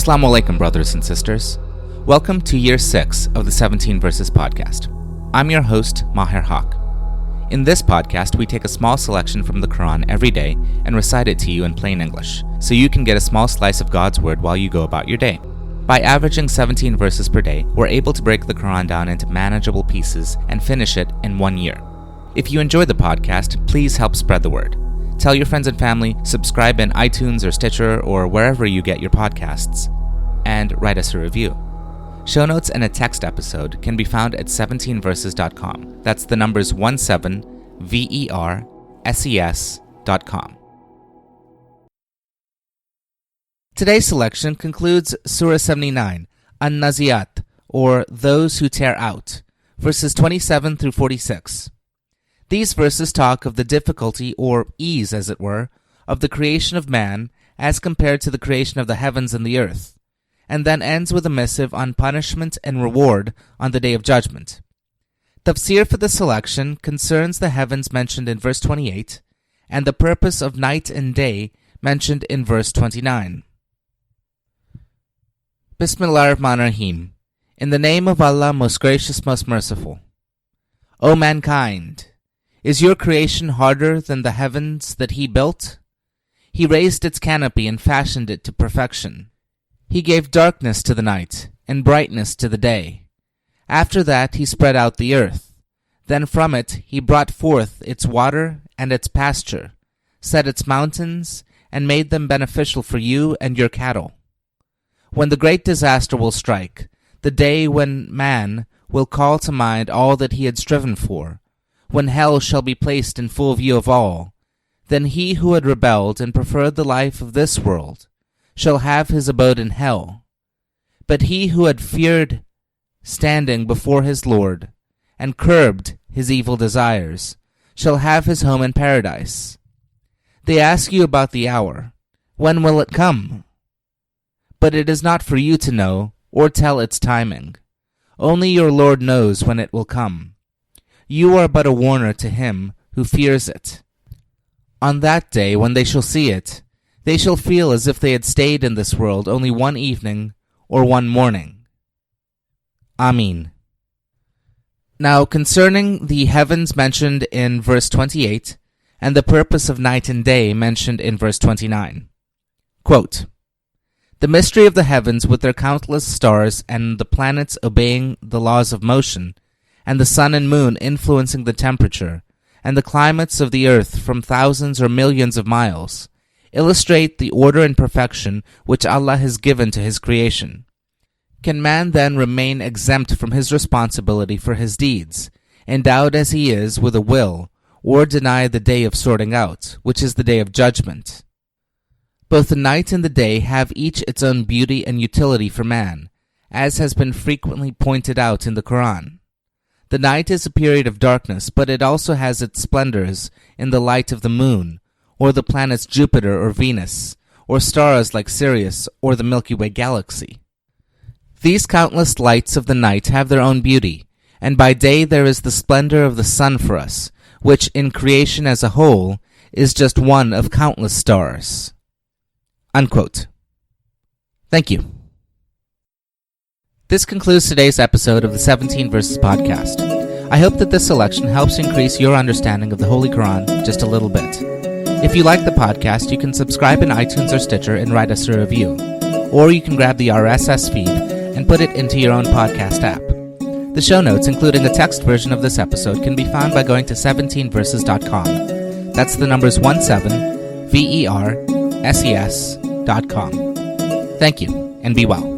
As-salaam wa-alaikum, brothers and sisters. Welcome to Year 6 of the 17 Verses podcast. I'm your host, Maher Haq. In this podcast, we take a small selection from the Quran every day and recite it to you in plain English, so you can get a small slice of God's Word while you go about your day. By averaging 17 verses per day, we're able to break the Quran down into manageable pieces and finish it in 1 year. If you enjoy the podcast, please help spread the word. Tell your friends and family, subscribe in iTunes or Stitcher or wherever you get your podcasts, and write us a review. Show notes and a text episode can be found at 17verses.com. That's the numbers 17verses.com. Today's selection concludes Surah 79, An-Nazi'at, or Those Who Tear Out, verses 27 through 46. These verses talk of the difficulty, or ease as it were, of the creation of man as compared to the creation of the heavens and the earth, and then ends with a missive on punishment and reward on the Day of Judgment. Tafseer for the selection concerns the heavens mentioned in verse 28 and the purpose of night and day mentioned in verse 29. Bismillahir-Rahmanir-Rahim. In the name of Allah, most gracious, most merciful. O mankind! Is your creation harder than the heavens that He built? He raised its canopy and fashioned it to perfection. He gave darkness to the night and brightness to the day. After that He spread out the earth. Then from it He brought forth its water and its pasture, set its mountains, and made them beneficial for you and your cattle. When the great disaster will strike, the day when man will call to mind all that he had striven for, when hell shall be placed in full view of all, then he who had rebelled and preferred the life of this world shall have his abode in hell. But he who had feared standing before his Lord and curbed his evil desires shall have his home in paradise. They ask you about the hour. When will it come? But it is not for you to know or tell its timing. Only your Lord knows when it will come. You are but a warner to him who fears it. On that day, when they shall see it, they shall feel as if they had stayed in this world only one evening or one morning. Ameen. Now, concerning the heavens mentioned in verse 28 and the purpose of night and day mentioned in verse 29. Quote, the mystery of the heavens with their countless stars and the planets obeying the laws of motion, and the sun and moon influencing the temperature, and the climates of the earth from thousands or millions of miles, illustrate the order and perfection which Allah has given to His creation. Can man then remain exempt from his responsibility for his deeds, endowed as he is with a will, or deny the day of sorting out, which is the day of judgment? Both the night and the day have each its own beauty and utility for man, as has been frequently pointed out in the Quran. The night is a period of darkness, but it also has its splendors in the light of the moon, or the planets Jupiter or Venus, or stars like Sirius or the Milky Way galaxy. These countless lights of the night have their own beauty, and by day there is the splendor of the sun for us, which in creation as a whole is just one of countless stars. Unquote. Thank you. This concludes today's episode of the 17 Verses podcast. I hope that this selection helps increase your understanding of the Holy Quran just a little bit. If you like the podcast, you can subscribe in iTunes or Stitcher and write us a review. Or you can grab the RSS feed and put it into your own podcast app. The show notes, including a text version of this episode, can be found by going to 17verses.com. That's the numbers 17verses.com. Thank you, and be well.